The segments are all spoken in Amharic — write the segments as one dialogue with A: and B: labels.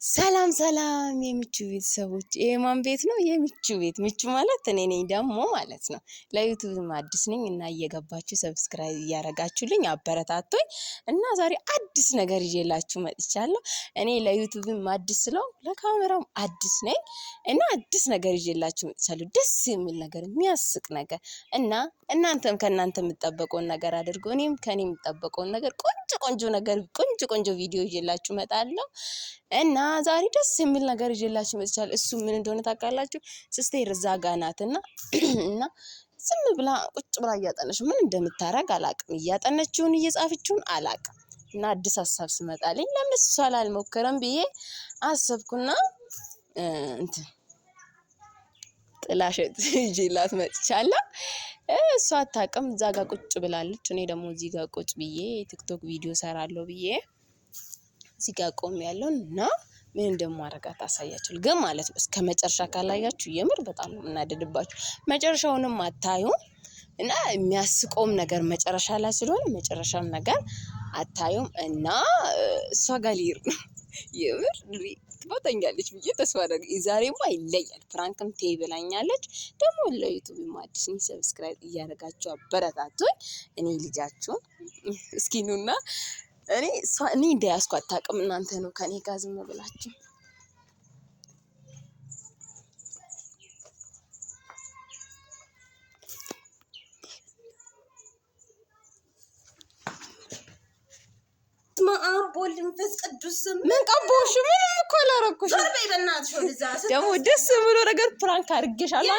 A: ሰላም ሰላም የሚቹ ቤተሰቦች፣ የማን ቤት ነው? የሚቹ ቤት። ምቹ ማለት እኔ ነኝ ደግሞ ማለት ነው። ለዩቲዩብ አዲስ ነኝ እና እየገባችሁ ሰብስክራይብ እያረጋችሁልኝ አበረታቶኝ እና ዛሬ አዲስ ነገር ይዤላችሁ መጥቻለሁ። እኔ ለዩቲዩብ አዲስ ስለው ለካሜራም አዲስ ነኝ እና አዲስ ነገር ይዤላችሁ መጥቻለሁ። ደስ የሚል ነገር፣ የሚያስቅ ነገር እና እናንተም ከእናንተ የምትጠበቀውን ነገር አድርጎ እኔም ከኔ የምትጠበቀውን ነገር ቆንጆ ነገር ቆንጆ ቪዲዮ ይዤላችሁ መጣለሁ እና ዛሬ ደስ የሚል ነገር ይዤላችሁ መጥቻለሁ። እሱ ምን እንደሆነ ታውቃላችሁ? ሲስቴር እዛ ጋር ናትና እና ዝም ብላ ቁጭ ብላ እያጠነች ምን እንደምታረግ አላቅም። እያጠነችውን እየጻፈችውን አላቅም። እና አዲስ ሀሳብ ስመጣልኝ ለምን እሷ አልሞከረም ብዬ አሰብኩና እንትን ጥላሸት ይዤላት መጥቻለሁ። እሷ አታውቅም። እዛ ጋር ቁጭ ብላለች። እኔ ደግሞ እዚህ ጋር ቁጭ ብዬ ቲክቶክ ቪዲዮ ሰራለሁ ብዬ እዚህ ጋር ቆም ያለው እና ምን እንደማረጋት አሳያችሁ። ግን ማለት ነው እስከ መጨረሻ ካላያችሁ የምር በጣም ነው እናደድባችሁ። መጨረሻውንም አታዩ እና የሚያስቆም ነገር መጨረሻ ላይ ስለሆነ መጨረሻም ነገር አታዩም እና እሷ ጋር ሊር ነው የምር ትቦተኛለች ብዬ ተስፋ አደረግ። ዛሬማ ይለያል። ፍራንክም ቴይ ብላኛለች። ደግሞ ለዩቲዩብ አዲስ ነኝ፣ ሰብስክራይብ እያደረጋችሁ አበረታቱኝ። እኔ ልጃችሁ እስኪ ኑና እኔ እንደያዝኩ አታውቅም። እናንተ ነው ከኔ ጋር ዝም ብላችሁ
B: ማአቦል መንፈስ ቅዱስ
A: ምን ቀቦሽ? ምንም እኮ አላረኩሽ። ደግሞ ደስ ብሎ ነገር ፕራንክ አድርጌሻለሁ።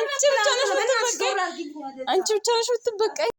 A: አንቺ ብቻ ነሽ የምትበቀኝ።